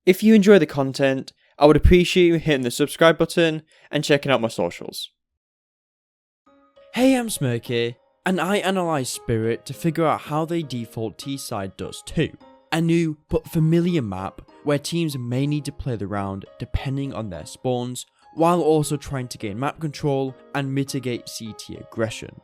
If you enjoy the content, I would appreciate you hitting the subscribe button and checking out my socials. Hey, I'm Smirky, and I analysed Spirit to figure out how they default T-side does too. A new but familiar map where teams may need to play the round depending on their spawns, while also trying to gain map control and mitigate CT aggression.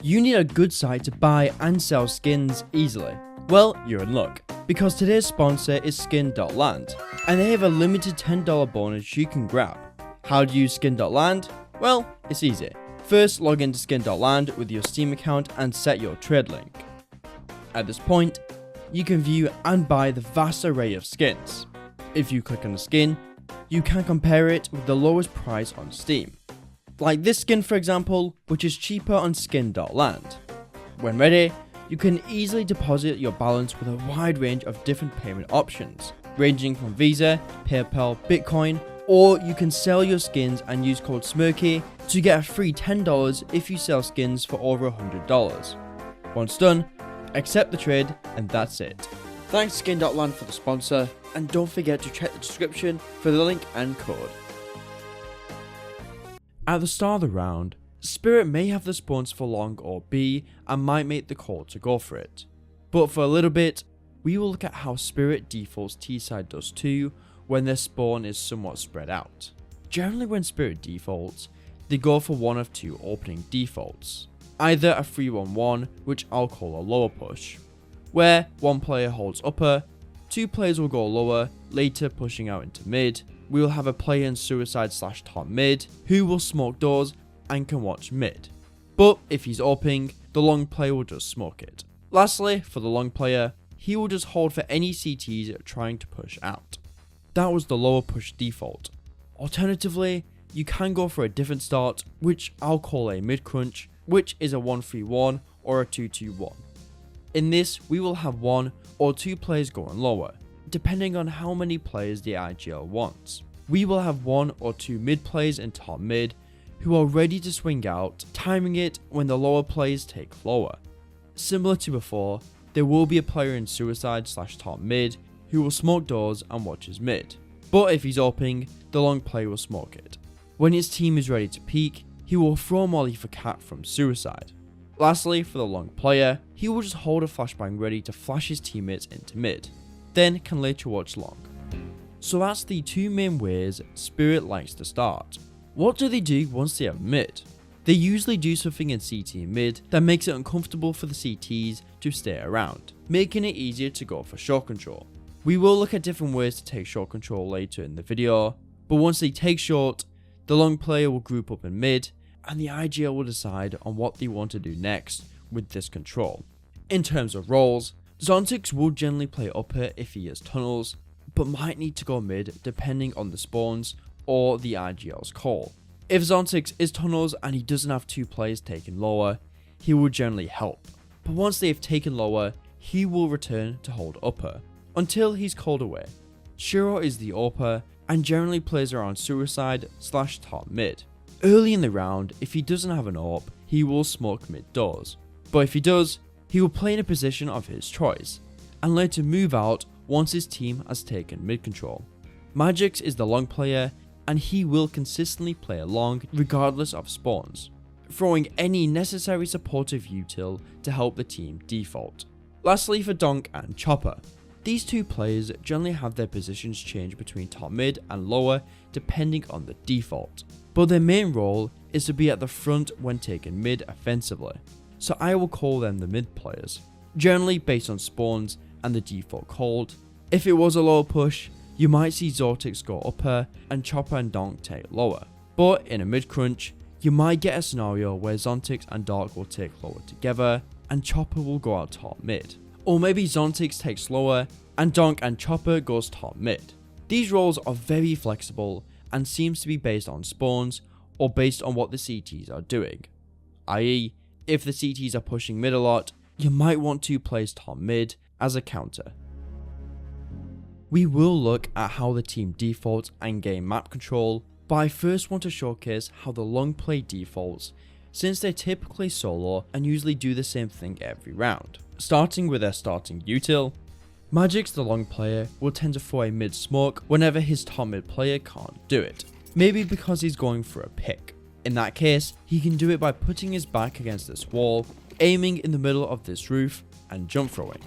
You need a good site to buy and sell skins easily. Well, you're in luck, because today's sponsor is skin.land, and they have a limited $10 bonus you can grab. How do you use skin.land? Well, it's easy. First, log into skin.land with your Steam account and set your trade link. At this point, you can view and buy the vast array of skins. If you click on a skin, you can compare it with the lowest price on Steam. Like this skin for example, which is cheaper on skin.land. When ready, you can easily deposit your balance with a wide range of different payment options, ranging from Visa, PayPal, Bitcoin, or you can sell your skins and use code Smirky to get a free $10 if you sell skins for over $100. Once done, accept the trade and that's it. Thanks Skin.land for the sponsor, and don't forget to check the description for the link and code. At the start of the round, Spirit may have the spawns for long or B and might make the call to go for it. But for a little bit, we will look at how Spirit defaults T-side does too when their spawn is somewhat spread out. Generally when Spirit defaults, they go for one of two opening defaults. Either a 3-1-1, which I'll call a lower push, where one player holds upper, two players will go lower, later pushing out into mid. We will have a player in suicide/top mid who will smoke doors and can watch mid. But if he's AWPing, the long player will just smoke it. Lastly, for the long player, he will just hold for any CTs trying to push out. That was the lower push default. Alternatively, you can go for a different start, which I'll call a mid crunch, which is a 1-3-1 or a 2-2-1. In this, we will have one or two players going lower, depending on how many players the IGL wants. We will have one or two mid players in top mid who are ready to swing out, timing it when the lower players take lower. Similar to before, there will be a player in suicide/top mid who will smoke doors and watches mid. But if he's AWPing, the long player will smoke it. When his team is ready to peek, he will throw molly for cat from suicide. Lastly, for the long player, he will just hold a flashbang ready to flash his teammates into mid, then can later watch long. So that's the two main ways Spirit likes to start. What do they do once they have mid? They usually do something in CT mid that makes it uncomfortable for the CTs to stay around, making it easier to go for short control. We will look at different ways to take short control later in the video, but once they take short, the long player will group up in mid, and the IGL will decide on what they want to do next with this control. In terms of roles, Zontix will generally play upper if he has tunnels, but might need to go mid depending on the spawns or the IGL's call. If Zontix is tunnels and he doesn't have two players taken lower, he will generally help, but once they have taken lower, he will return to hold upper, until he's called away. Shiro is the AWPer and generally plays around suicide/top mid. Early in the round, if he doesn't have an AWP, he will smoke mid doors, but if he does, he will play in a position of his choice, and later move out once his team has taken mid control. Magix is the long player, and he will consistently play along regardless of spawns, throwing any necessary supportive util to help the team default. Lastly for Donk and Chopper. These two players generally have their positions change between top mid and lower depending on the default, but their main role is to be at the front when taken mid offensively, so I will call them the mid players, generally based on spawns and the default called. If it was a lower push, you might see Zortix go upper and Chopper and Donk take lower, but in a mid crunch, you might get a scenario where Zontix and Dark will take lower together and Chopper will go out top mid. Or maybe Zontix takes lower and Donk and Chopper goes top mid. These roles are very flexible and seems to be based on spawns or based on what the CTs are doing. I.e., if the CTs are pushing mid a lot, you might want to place top mid as a counter. We will look at how the team defaults and gain map control, but I first want to showcase how the long play defaults, since they're typically solo and usually do the same thing every round. Starting with their starting util, Magix, the long player, will tend to throw a mid smoke whenever his top mid player can't do it, maybe because he's going for a pick. In that case, he can do it by putting his back against this wall, aiming in the middle of this roof, and jump throwing.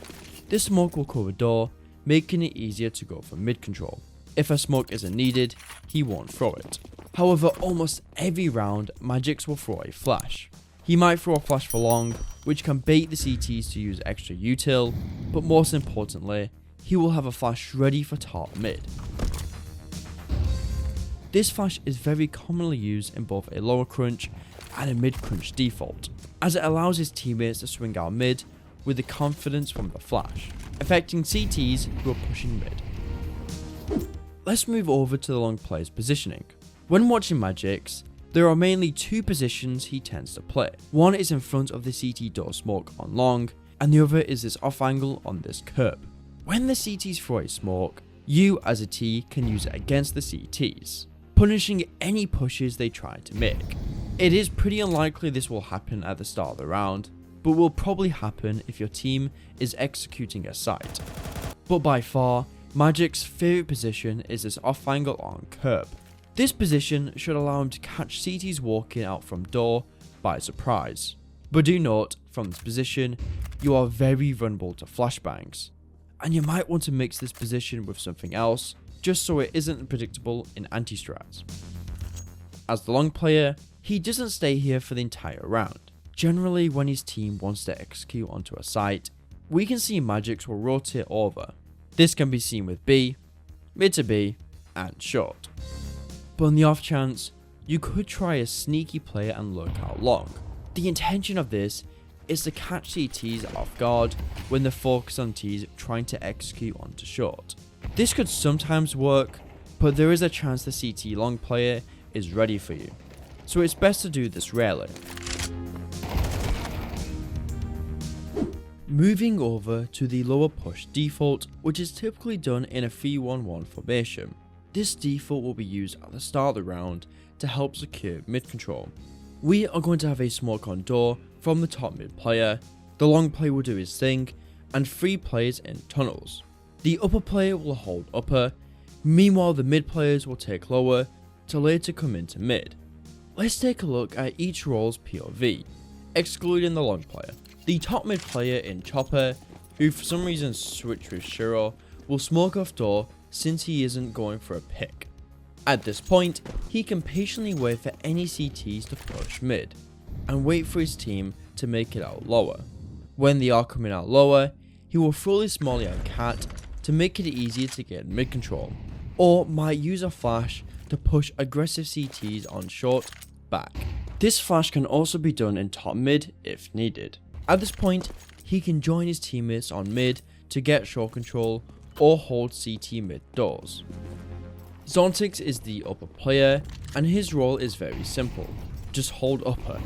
This smoke will cover door, making it easier to go for mid control. If a smoke isn't needed, he won't throw it. However, almost every round, Magix will throw a flash. He might throw a flash for long, which can bait the CTs to use extra util, but most importantly, he will have a flash ready for top mid. This flash is very commonly used in both a lower crunch and a mid crunch default, as it allows his teammates to swing out mid with the confidence from the flash, affecting CTs who are pushing mid. Let's move over to the long player's positioning. When watching Magix, there are mainly two positions he tends to play. One is in front of the CT door smoke on long, and the other is this off angle on this curb. When the CTs throw a smoke, you as a T can use it against the CTs, punishing any pushes they try to make. It is pretty unlikely this will happen at the start of the round, but will probably happen if your team is executing a site. But by far, Magic's favourite position is this off angle on curb. This position should allow him to catch CTs walking out from door by surprise. But do note, from this position, you are very vulnerable to flashbangs, and you might want to mix this position with something else, just so it isn't predictable in anti-strats. As the long player, he doesn't stay here for the entire round. Generally, when his team wants to execute onto a site, we can see Magix will rotate over. This can be seen with B, mid to B, and short. But on the off chance, you could try a sneaky play and lurk out long. The intention of this is to catch CTs off guard when they're focused on Ts trying to execute onto short. This could sometimes work, but there is a chance the CT long player is ready for you, so it's best to do this rarely. Moving over to the lower push default, which is typically done in a 3-1-1 formation. This default will be used at the start of the round to help secure mid control. We are going to have a smoke on door from the top mid player, the long player will do his thing, and 3 players in tunnels. The upper player will hold upper, meanwhile the mid players will take lower to later come into mid. Let's take a look at each role's POV, excluding the long player. The top mid player in chopper, who for some reason switched with Shiro, will smoke off door since he isn't going for a pick. At this point, he can patiently wait for any CTs to push mid, and wait for his team to make it out lower. When they are coming out lower, he will throw his smolly out cat to make it easier to get mid control, or might use a flash to push aggressive CTs on short back. This flash can also be done in top mid if needed. At this point, he can join his teammates on mid to get short control or hold CT mid doors. Zontix is the upper player, and his role is very simple, just hold upper.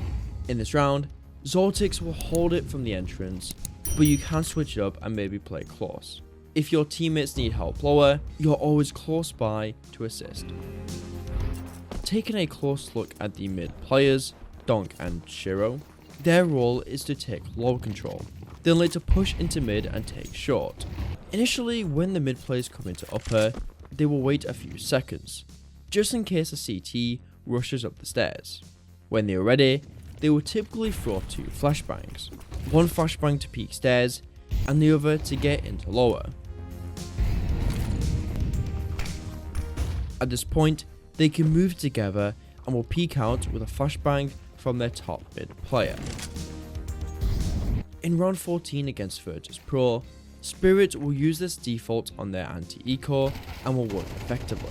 In this round, Zontix will hold it from the entrance, but you can switch it up and maybe play close. If your teammates need help lower, you're always close by to assist. Taking a close look at the mid players, Donk and Shiro, their role is to take low control, then later push into mid and take short. Initially, when the mid players come into upper, they will wait a few seconds, just in case a CT rushes up the stairs. When they are ready, they will typically throw 2 flashbangs, one flashbang to peek stairs, and the other to get into lower. At this point, they can move together and will peek out with a flashbang from their top mid player. In round 14 against Virtus Pro, Spirit will use this default on their anti-eco and will work effectively.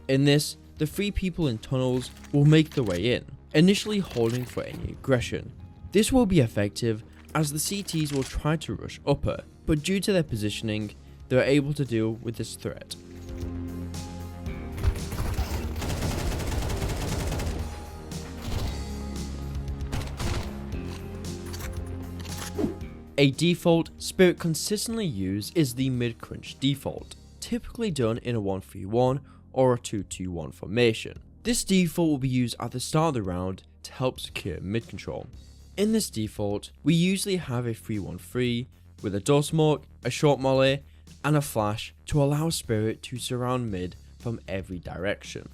In this, the 3 people in tunnels will make their way in, initially holding for any aggression. This will be effective as the CTs will try to rush upper, but due to their positioning, they are able to deal with this threat. A default Spirit consistently used is the mid-crunch default, typically done in a 1-3-1 or a 2-2-1 formation. This default will be used at the start of the round to help secure mid control. In this default, we usually have a 3-1-3 with a door smoke, a short molly, and a flash to allow Spirit to surround mid from every direction.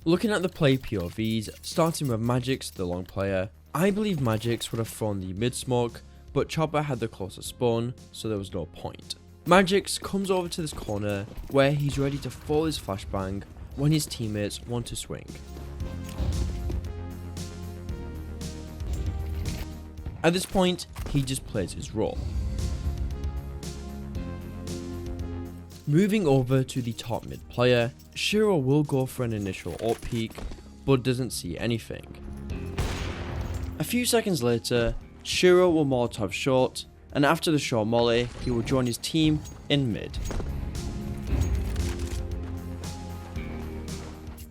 Looking at the play POVs, starting with Magix, the long player, I believe Magix would have thrown the mid smoke, but Chopper had the closer spawn, so there was no point. Magix comes over to this corner where he's ready to fall his flashbang when his teammates want to swing. At this point, he just plays his role. Moving over to the top mid player, Shiro will go for an initial AWP peek, but doesn't see anything. A few seconds later, Shiro will Molotov short, and after the short molly, he will join his team in mid.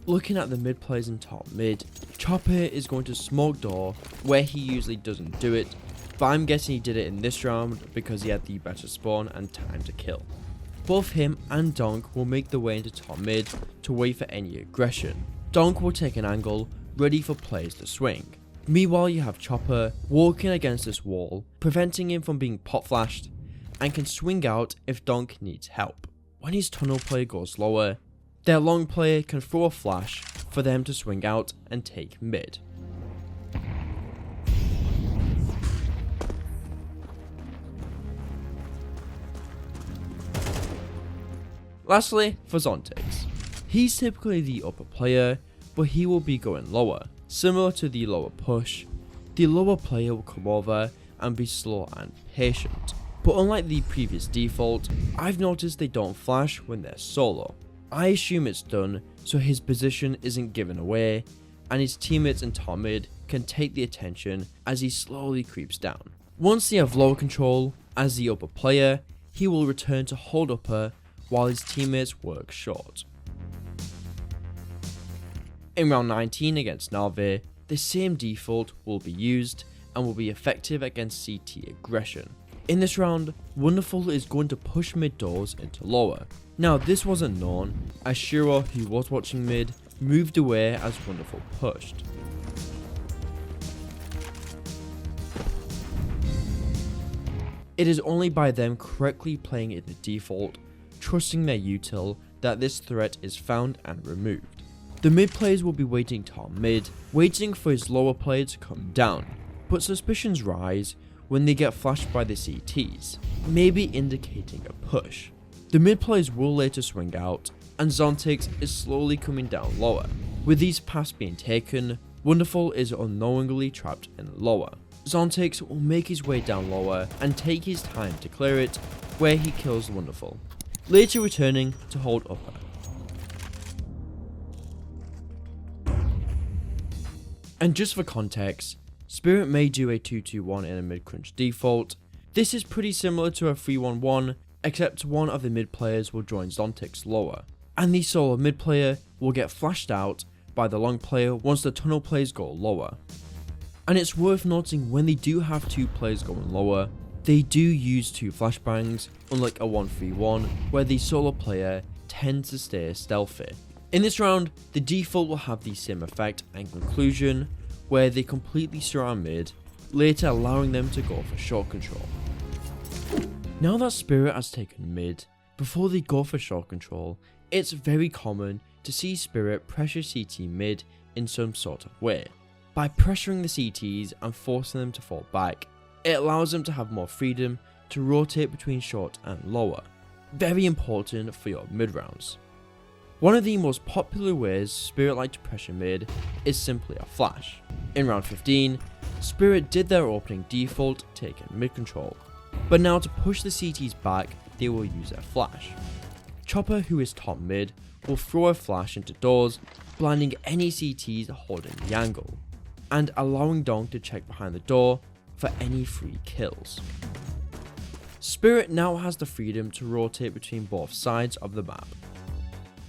Looking at the mid players in top mid, Chopper is going to smoke door where he usually doesn't do it, but I'm guessing he did it in this round because he had the better spawn and time to kill. Both him and Donk will make their way into top mid to wait for any aggression. Donk will take an angle, ready for players to swing. Meanwhile, you have Chopper walking against this wall, preventing him from being pop flashed, and can swing out if Donk needs help. When his tunnel player goes lower, their long player can throw a flash for them to swing out and take mid. Lastly, for Zontix. He's typically the upper player, but he will be going lower. Similar to the lower push, the lower player will come over and be slow and patient. But unlike the previous default, I've noticed they don't flash when they're solo. I assume it's done so his position isn't given away, and his teammates in top mid can take the attention as he slowly creeps down. Once they have lower control, as the upper player, he will return to hold upper while his teammates work short. In round 19 against Na'Vi, the same default will be used and will be effective against CT aggression. In this round, Wonderful is going to push mid doors into lower. Now this wasn't known, as Shiro, who was watching mid, moved away as Wonderful pushed. It is only by them correctly playing it the default, trusting their util, that this threat is found and removed. The mid players will be waiting top mid, waiting for his lower player to come down, but suspicions rise when they get flashed by the CTs, maybe indicating a push. The mid players will later swing out, and Zontix is slowly coming down lower. With these paths being taken, Wonderful is unknowingly trapped in lower. Zontix will make his way down lower and take his time to clear it, where he kills Wonderful, later returning to hold upper. And just for context, Spirit may do a 2-2-1 in a mid-crunch default. This is pretty similar to a 3-1-1, except one of the mid players will join Zontix lower, and the solo mid player will get flashed out by the long player once the tunnel players go lower. And it's worth noting, when they do have two players going lower, they do use two flashbangs, unlike a 1-3-1 where the solo player tends to stay stealthy. In this round, the default will have the same effect and conclusion, where they completely surround mid, later allowing them to go for short control. Now that Spirit has taken mid, before they go for short control, it's very common to see Spirit pressure CT mid in some sort of way. By pressuring the CTs and forcing them to fall back, it allows them to have more freedom to rotate between short and lower. Very important for your mid rounds. One of the most popular ways Spirit like to pressure mid is simply a flash. In round 15, Spirit did their opening default, taking mid control, but now to push the CTs back, they will use a flash. Chopper, who is top mid, will throw a flash into doors, blinding any CTs holding the angle, and allowing Donk to check behind the door for any free kills. Spirit now has the freedom to rotate between both sides of the map.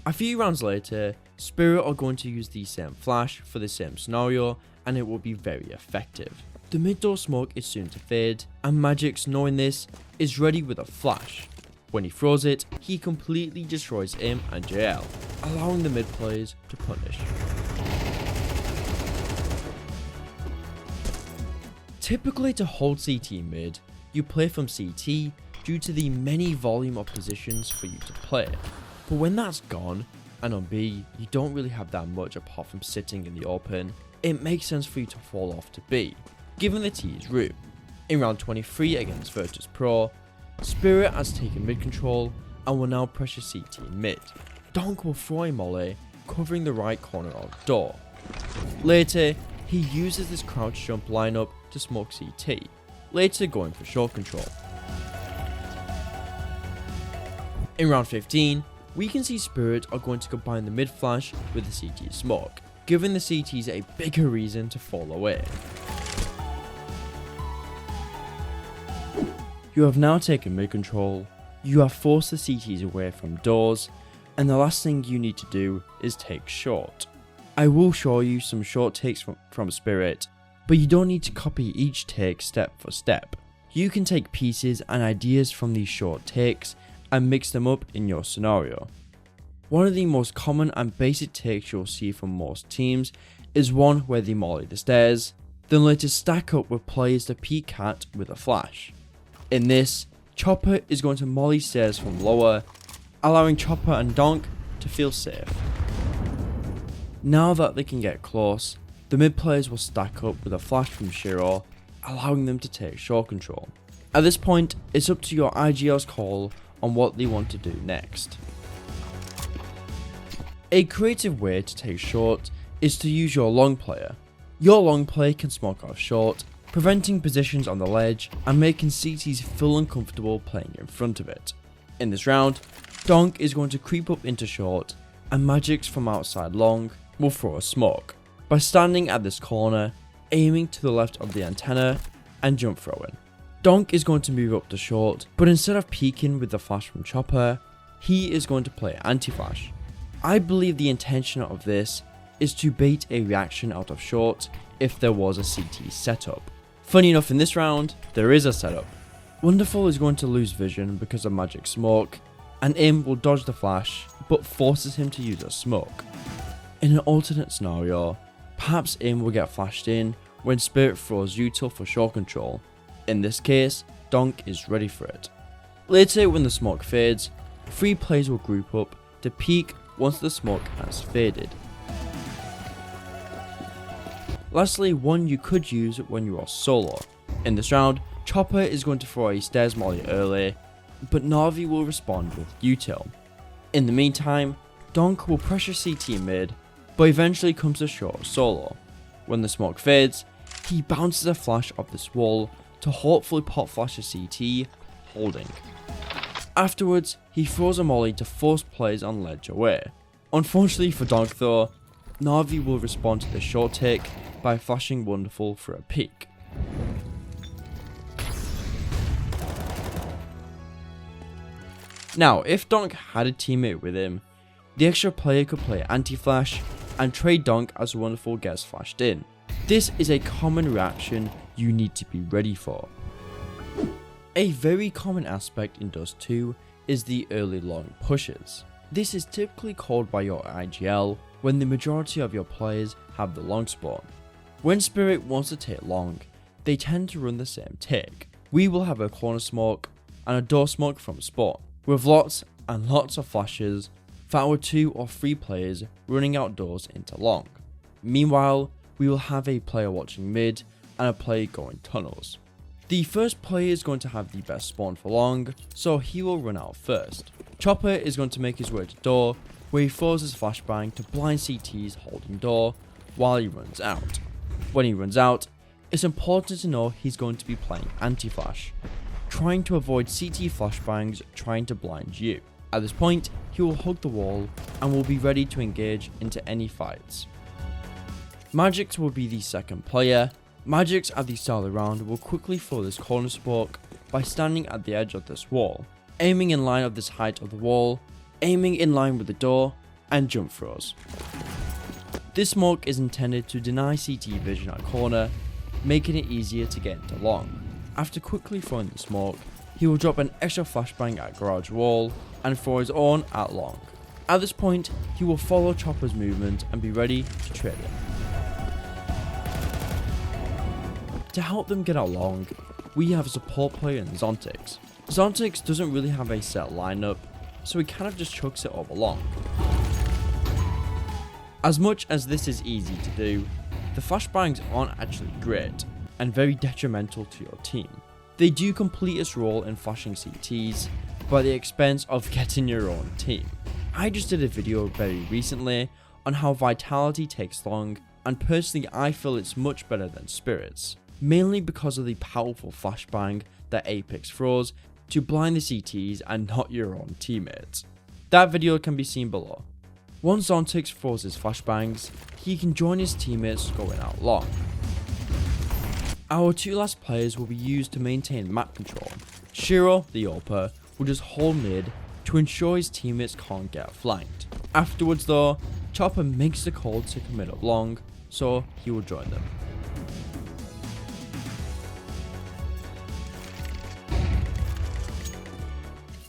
A few rounds later, Spirit are going to use the same flash for the same scenario, and it will be very effective. The mid door smoke is soon to fade, and Magix, knowing this, is ready with a flash. When he throws it, he completely destroys him and JL, allowing the mid players to punish. Typically, to hold CT mid, you play from CT due to the many volume of positions for you to play. But when that's gone, and on B you don't really have that much apart from sitting in the open, it makes sense for you to fall off to B, given the T's room. In round 23 against Virtus Pro, Spirit has taken mid control and will now pressure CT in mid. Donk will throw a molly, covering the right corner of the door. Later, he uses this crouch jump lineup to smoke CT, later going for short control. In round 15, we can see Spirit are going to combine the mid flash with the CT smoke, giving the CTs a bigger reason to fall away. You have now taken mid control, you have forced the CTs away from doors, and the last thing you need to do is take short. I will show you some short takes from Spirit, but you don't need to copy each take step for step. You can take pieces and ideas from these short takes and mix them up in your scenario. One of the most common and basic takes you'll see from most teams is one where they molly the stairs, then later stack up with players to peek at with a flash. In this, Chopper is going to molly stairs from lower, allowing Chopper and Donk to feel safe. Now that they can get close, the mid players will stack up with a flash from Shiro, allowing them to take short control. At this point, it's up to your IGL's call on what they want to do next. A creative way to take short is to use your long player. Your long player can smoke off short, preventing positions on the ledge and making CTs feel uncomfortable playing in front of it. In this round, Donk is going to creep up into short, and Magix from outside long will throw a smoke by standing at this corner, aiming to the left of the antenna and jump throwing. Donk is going to move up to short, but instead of peeking with the flash from Chopper, he is going to play anti-flash. I believe the intention of this is to bait a reaction out of short if there was a CT setup. Funny enough, in this round, there is a setup. Wonderful is going to lose vision because of Magic Smoke, and Im will dodge the flash, but forces him to use a smoke. In an alternate scenario, perhaps Im will get flashed in when Spirit throws util for short control. In this case, Donk is ready for it. Later, when the smoke fades, 3 players will group up to peek once the smoke has faded. Lastly, one you could use when you are solo. In this round, Chopper is going to throw a stairs molly early, but Na'Vi will respond with util. In the meantime, Donk will pressure CT mid, but eventually comes to short solo. When the smoke fades, he bounces a flash off this wall to hopefully pop flash a CT, holding. Afterwards, he throws a molly to force players on ledge away. Unfortunately for Donk though, Na'Vi will respond to the short take by flashing Wonderful for a peek. Now, if Donk had a teammate with him, the extra player could play anti-flash and trade Donk as Wonderful gets flashed in. This is a common reaction you need to be ready for. A very common aspect in Dust 2 is the early long pushes. This is typically called by your IGL when the majority of your players have the long spawn. When Spirit wants to take long, they tend to run the same take. We will have a corner smoke and a door smoke from spawn, with lots and lots of flashes for our 2 or 3 players running outdoors into long. Meanwhile, we will have a player watching mid and a player going tunnels. The first player is going to have the best spawn for long, so he will run out first. Chopper is going to make his way to door, where he throws his flashbang to blind CTs holding door while he runs out. When he runs out, it's important to know he's going to be playing anti-flash, trying to avoid CT flashbangs trying to blind you. At this point, he will hug the wall and will be ready to engage into any fights. Magix will be the second player. Magix at the start of the round will quickly throw this corner smoke by standing at the edge of this wall, aiming in line of this height of the wall, aiming in line with the door, and jump throws. This smoke is intended to deny CT vision at corner, making it easier to get into long. After quickly throwing the smoke, he will drop an extra flashbang at garage wall and throw his own at long. At this point, he will follow Chopper's movement and be ready to trade him. To help them get out long, we have a support player in Zontix. Zontix doesn't really have a set lineup, so he kind of just chucks it all along. As much as this is easy to do, the flashbangs aren't actually great and very detrimental to your team. They do complete its role in flashing CTs, but at the expense of getting your own team. I just did a video very recently on how Vitality takes long, and personally I feel it's much better than Spirits, mainly because of the powerful flashbang that Apex throws to blind the CTs and not your own teammates. That video can be seen below. Once Zontix throws his flashbangs, he can join his teammates going out long. Our two last players will be used to maintain map control. Shiro, the AWPer, will just hold mid to ensure his teammates can't get flanked. Afterwards though, Chopper makes the call to commit up long, so he will join them.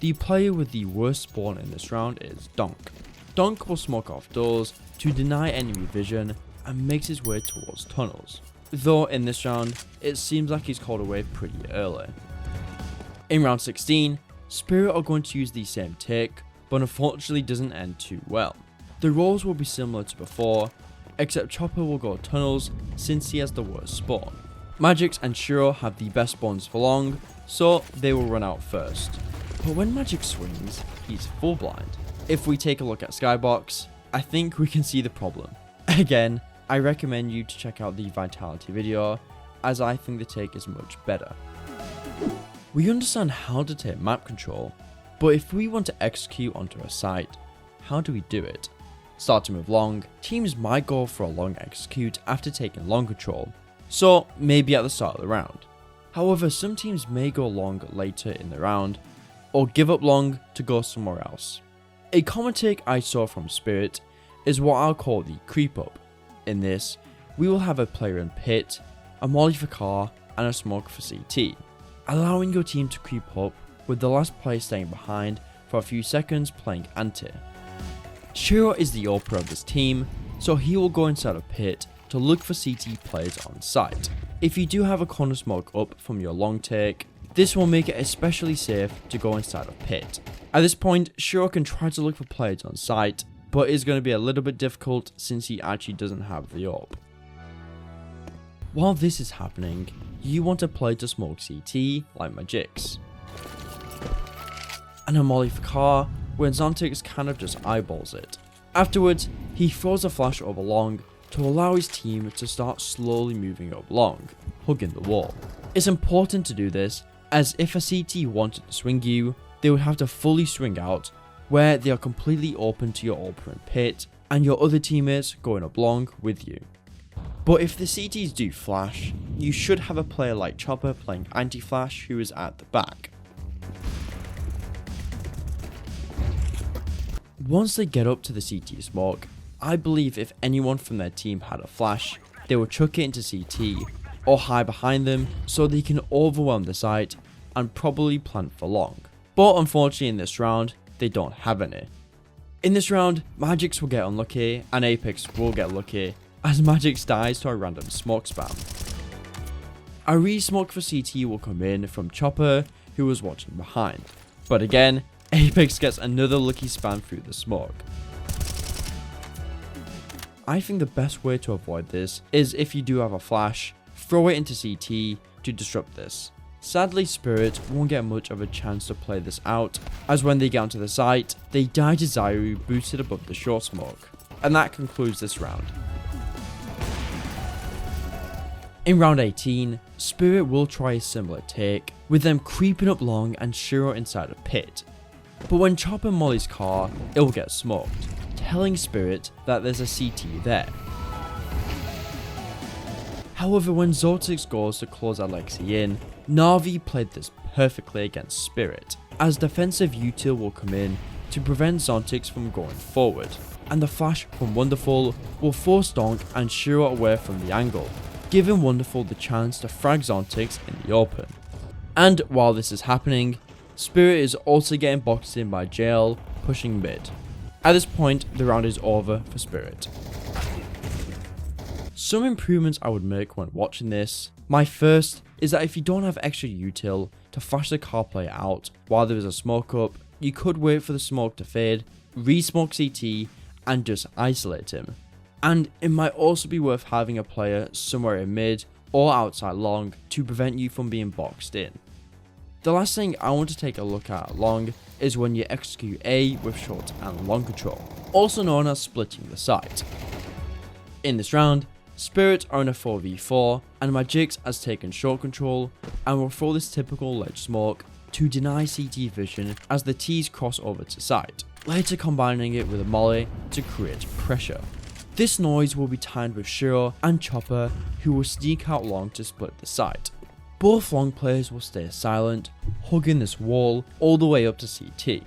The player with the worst spawn in this round is Donk. Donk will smoke off doors to deny enemy vision and makes his way towards tunnels. Though in this round, it seems like he's called away pretty early. In round 16, Spirit are going to use the same take, but unfortunately doesn't end too well. The roles will be similar to before, except Chopper will go tunnels since he has the worst spawn. Magix and Shiro have the best spawns for long, so they will run out first. But when Magix swings, he's full blind. If we take a look at Skybox, I think we can see the problem. Again, I recommend you to check out the Vitality video, as I think the take is much better. We understand how to take map control, but if we want to execute onto a site, how do we do it? Starting with long, teams might go for a long execute after taking long control, so maybe at the start of the round. However, some teams may go long later in the round, or give up long to go somewhere else. A common take I saw from Spirit is what I'll call the creep up. In this, we will have a player in pit, a molly for car, and a smoke for CT, allowing your team to creep up with the last player staying behind for a few seconds playing anti. Shiro is the AWPer of this team, so he will go inside a pit to look for CT players on site. If you do have a corner smoke up from your long take, this will make it especially safe to go inside a pit. At this point, Shiro can try to look for players on site, but it's going to be a little bit difficult since he actually doesn't have the AWP. While this is happening, you want a player to smoke CT like Magix, and a molly for car when Zontix kind of just eyeballs it. Afterwards, he throws a flash over long to allow his team to start slowly moving up long, hugging the wall. It's important to do this, as if a CT wanted to swing you, they would have to fully swing out, where they are completely open to your AWPer and pit, and your other teammates going up long with you. But if the CTs do flash, you should have a player like Chopper playing anti-flash who is at the back. Once they get up to the CT smoke, I believe if anyone from their team had a flash, they would chuck it into CT, or hide behind them so they can overwhelm the site and probably plant for long. But unfortunately in this round, they don't have any. In this round, Magix will get unlucky and Apex will get lucky as Magix dies to a random smoke spam. A re-smoke for CT will come in from Chopper, who was watching behind. But again, Apex gets another lucky spam through the smoke. I think the best way to avoid this is if you do have a flash, throw it into CT to disrupt this. Sadly, Spirit won't get much of a chance to play this out, as when they get onto the site, they die to Zyru boosted above the short smoke. And that concludes this round. In round 18, Spirit will try a similar take, with them creeping up long and Shiro inside a pit. But when Chopper mollies car, it will get smoked, telling Spirit that there's a CT there. However, when Zontix goes to close Alexi in, Na'Vi played this perfectly against Spirit, as defensive util will come in to prevent Zontix from going forward, and the flash from Wonderful will force Donk and Shiro away from the angle, giving Wonderful the chance to frag Zontix in the open. And while this is happening, Spirit is also getting boxed in by Jail, pushing mid. At this point, the round is over for Spirit. Some improvements I would make when watching this. My first is that if you don't have extra util to flash the car player out while there is a smoke up, you could wait for the smoke to fade, re-smoke CT, and just isolate him. And it might also be worth having a player somewhere in mid or outside long to prevent you from being boxed in. The last thing I want to take a look at long is when you execute A with short and long control, also known as splitting the site. In this round, Spirit are in a 4v4 and Magix has taken short control and will throw this typical ledge smoke to deny CT vision as the T's cross over to site, later combining it with a molly to create pressure. This noise will be timed with Shiro and Chopper, who will sneak out long to split the site. Both long players will stay silent, hugging this wall all the way up to CT.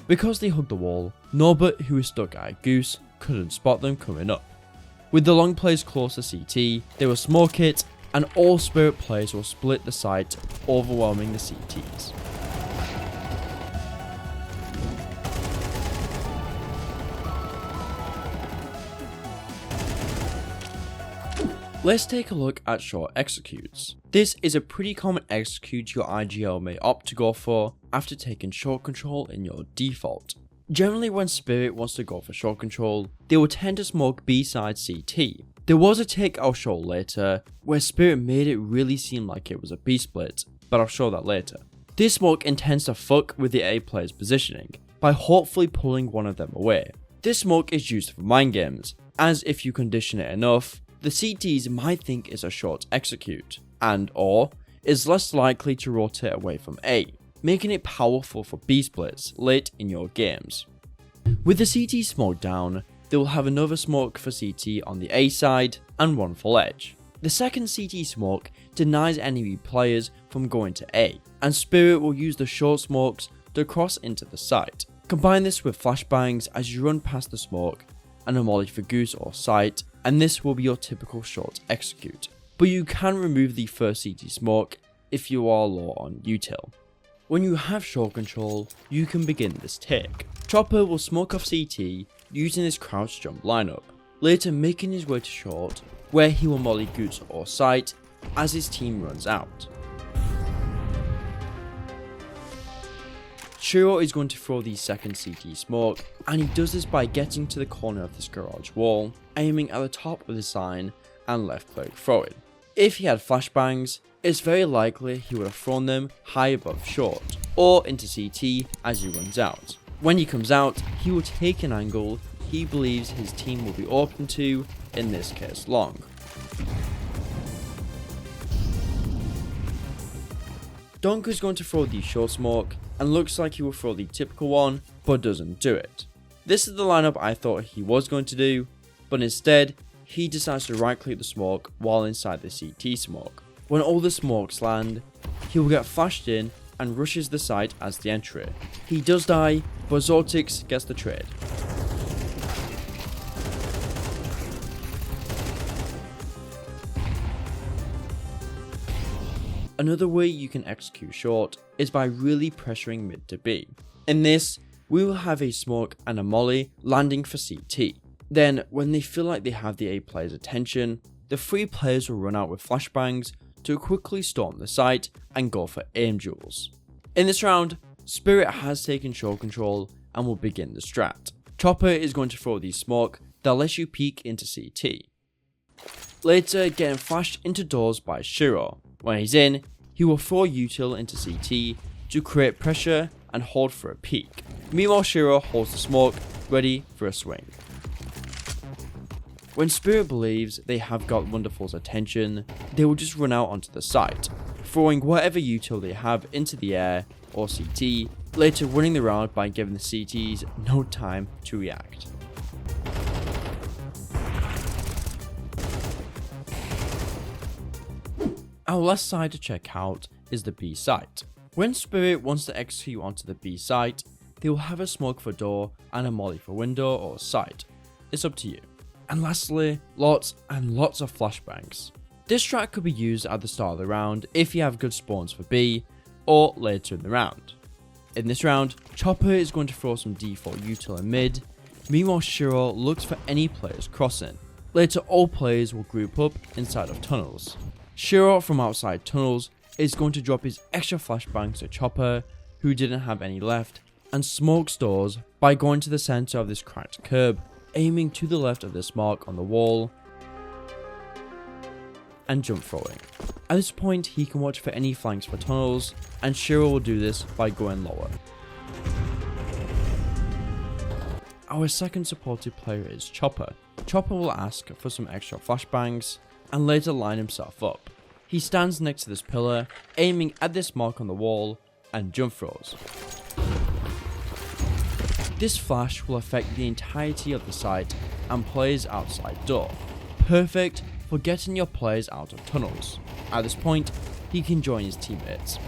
Because they hugged the wall, Norbert, who is stuck at a goose, couldn't spot them coming up. With the long players close to CT, they will smoke it, and all Spirit players will split the site, overwhelming the CTs. Let's take a look at short executes. This is a pretty common execute your IGL may opt to go for after taking short control in your default. Generally when Spirit wants to go for short control, they will tend to smoke B side CT. There was a take I'll show later where Spirit made it really seem like it was a B split, but I'll show that later. This smoke intends to fuck with the A player's positioning by hopefully pulling one of them away. This smoke is used for mind games, as if you condition it enough, the CTs might think it's a short execute, and or is less likely to rotate away from A, making it powerful for B splits late in your games. With the CT smoke down, they will have another smoke for CT on the A side and one for ledge. The second CT smoke denies enemy players from going to A, and Spirit will use the short smokes to cross into the site. Combine this with flashbangs as you run past the smoke, and a molly for goose or site, and this will be your typical short execute. But you can remove the first CT smoke if you are low on util. When you have short control, you can begin this take. Chopper will smoke off CT using his crouch jump lineup, later making his way to short, where he will molly goose or site as his team runs out. Shiro is going to throw the second CT smoke, and he does this by getting to the corner of this garage wall, aiming at the top of the sign and left click throwing. If he had flashbangs, it's very likely he would have thrown them high above short, or into CT as he runs out. When he comes out, he will take an angle he believes his team will be open to, in this case long. Donk is going to throw the short smoke, and looks like he will throw the typical one, but doesn't do it. This is the lineup I thought he was going to do, but instead, he decides to right click the smoke while inside the CT smoke. When all the smokes land, he will get flashed in and rushes the site as the entry. He does die, but Zortix gets the trade. Another way you can execute short is by really pressuring mid to B. In this, we will have a smoke and a molly landing for CT. Then, when they feel like they have the A player's attention, the three players will run out with flashbangs to quickly storm the site and go for aim duels. In this round, Spirit has taken short control and will begin the strat. Chopper is going to throw the smoke that lets you peek into CT. Later, getting flashed into doors by Shiro. When he's in, he will throw util into CT to create pressure and hold for a peek. Meanwhile, Shiro holds the smoke, ready for a swing. When Spirit believes they have got Wonderful's attention, they will just run out onto the site, throwing whatever util they have into the air or CT, later winning the round by giving the CTs no time to react. Our last side to check out is the B site. When Spirit wants to execute onto the B site, they will have a smoke for door and a molly for window or site. It's up to you. And lastly, lots and lots of flashbangs. This strat could be used at the start of the round if you have good spawns for B, or later in the round. In this round, Chopper is going to throw some default util in mid, meanwhile Shiro looks for any players crossing. Later all players will group up inside of tunnels. Shiro from outside tunnels is going to drop his extra flashbangs to Chopper, who didn't have any left, and smokes doors by going to the center of this cracked curb, aiming to the left of this mark on the wall, and jump throwing. At this point, he can watch for any flanks for tunnels, and Shiro will do this by going lower. Our second supported player is Chopper. Chopper will ask for some extra flashbangs, and later line himself up. He stands next to this pillar, aiming at this mark on the wall, and jump throws. This flash will affect the entirety of the site and players outside door, perfect for getting your players out of tunnels. At this point, he can join his teammates.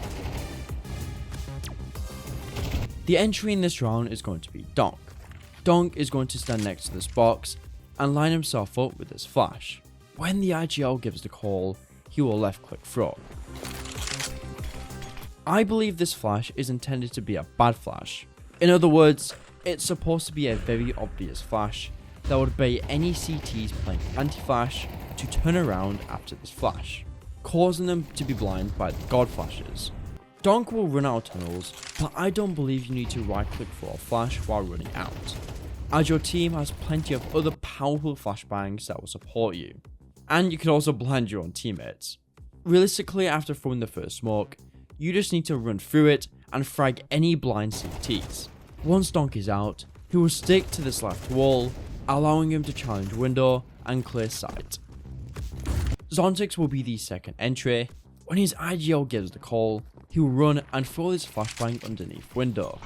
The entry in this round is going to be Donk. Donk is going to stand next to this box and line himself up with this flash. When the IGL gives the call, he will left click throw. I believe this flash is intended to be a bad flash. In other words, it's supposed to be a very obvious flash that would bait any CTs playing anti-flash to turn around after this flash, causing them to be blind by the god flashes. Donk will run out of tunnels, but I don't believe you need to right click for a flash while running out, as your team has plenty of other powerful flashbangs that will support you, and you can also blind your own teammates. Realistically, after throwing the first smoke, you just need to run through it and frag any blind CTs. Once Donk is out, he will stick to this left wall, allowing him to challenge window and clear sight. Zontix will be the second entry. When his IGL gives the call, he will run and throw his flashbang underneath window.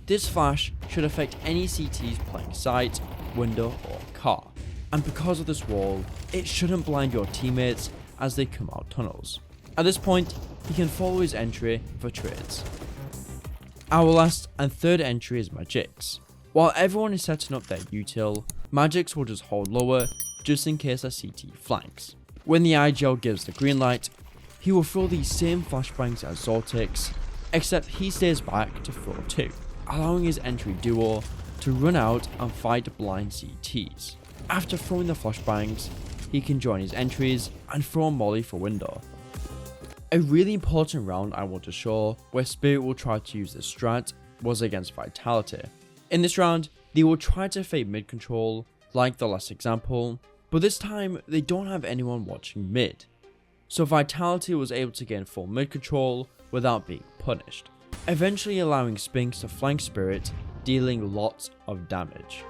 This flash should affect any CTs playing site, window or car, and because of this wall, it shouldn't blind your teammates as they come out tunnels. At this point, he can follow his entry for trades. Our last and third entry is Magix. While everyone is setting up their util, Magix will just hold lower just in case a CT flanks. When the IGL gives the green light, he will throw these same flashbangs as Zortix, except he stays back to throw two, allowing his entry duo to run out and fight blind CTs. After throwing the flashbangs, he can join his entries and throw a molly for window. A really important round I want to show where Spirit will try to use this strat was against Vitality. In this round, they will try to fade mid control, like the last example, but this time they don't have anyone watching mid. So Vitality was able to gain full mid control without being punished, eventually allowing Spinks to flank Spirit, dealing lots of damage.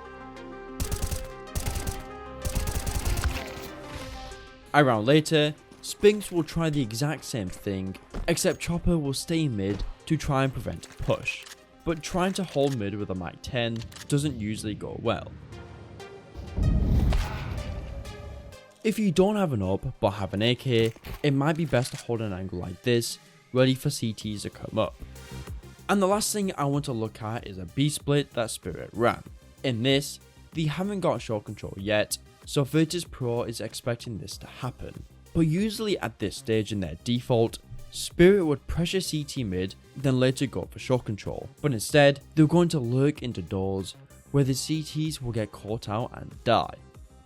A round later, Spinks will try the exact same thing, except Chopper will stay mid to try and prevent a push, but trying to hold mid with a Mic 10 doesn't usually go well. If you don't have an AWP but have an AK, it might be best to hold an angle like this, ready for CTs to come up. And the last thing I want to look at is a B split that Spirit ran. In this, they haven't got short control yet, so Virtus Pro is expecting this to happen. But usually at this stage in their default, Spirit would pressure CT mid, then later go for short control, but instead, they're going to lurk into doors, where the CTs will get caught out and die.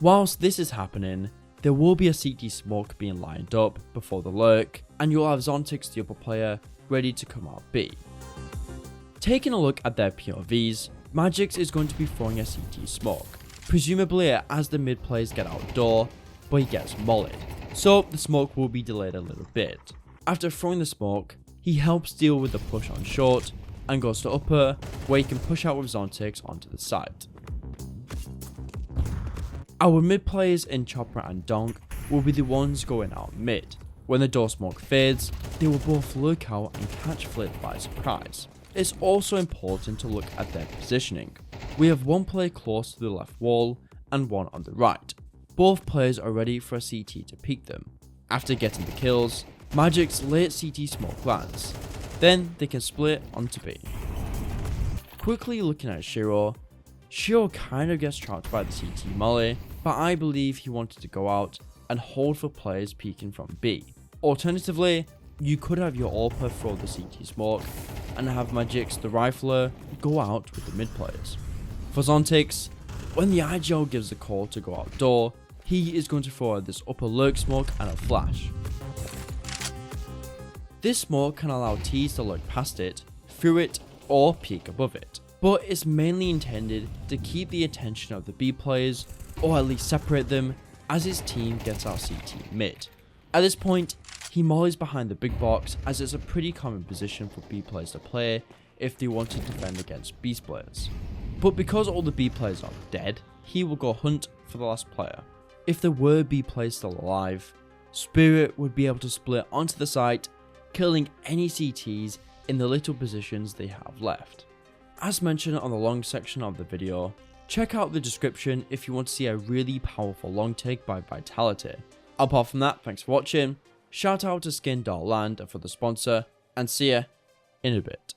Whilst this is happening, there will be a CT smoke being lined up before the lurk, and you'll have Zontix, the upper player, ready to come out B. Taking a look at their POVs, Magix is going to be throwing a CT smoke, presumably as the mid players get outdoor, but he gets mollied, so the smoke will be delayed a little bit. After throwing the smoke, he helps deal with the push on short, and goes to upper, where he can push out with Zontix onto the site. Our mid players in Chopper and Donk will be the ones going out mid. When the door smoke fades, they will both lurk out and catch Flip by surprise. It's also important to look at their positioning. We have one player close to the left wall and one on the right. Both players are ready for a CT to peek them. After getting the kills, Magic's late CT smoke lands. Then they can split onto B. Quickly looking at Shiro kind of gets trapped by the CT molly, but I believe he wanted to go out and hold for players peeking from B. Alternatively, you could have your AWP throw the CT smoke and have Magix the rifler go out with the mid players. For Zontix, when the IGL gives the call to go outdoor, he is going to throw out this upper lurk smoke and a flash. This smoke can allow T's to lurk past it, through it, or peek above it, but it's mainly intended to keep the attention of the B players, or at least separate them, as his team gets our CT mid. At this point, he mollies behind the big box, as it's a pretty common position for B players to play if they want to defend against Beast players. But because all the B players are dead, he will go hunt for the last player. If there were B players still alive, Spirit would be able to split onto the site, killing any CTs in the little positions they have left. As mentioned on the long section of the video, check out the description if you want to see a really powerful long take by Vitality. Apart from that, thanks for watching, shout out to Skin.land for the sponsor, and see ya in a bit.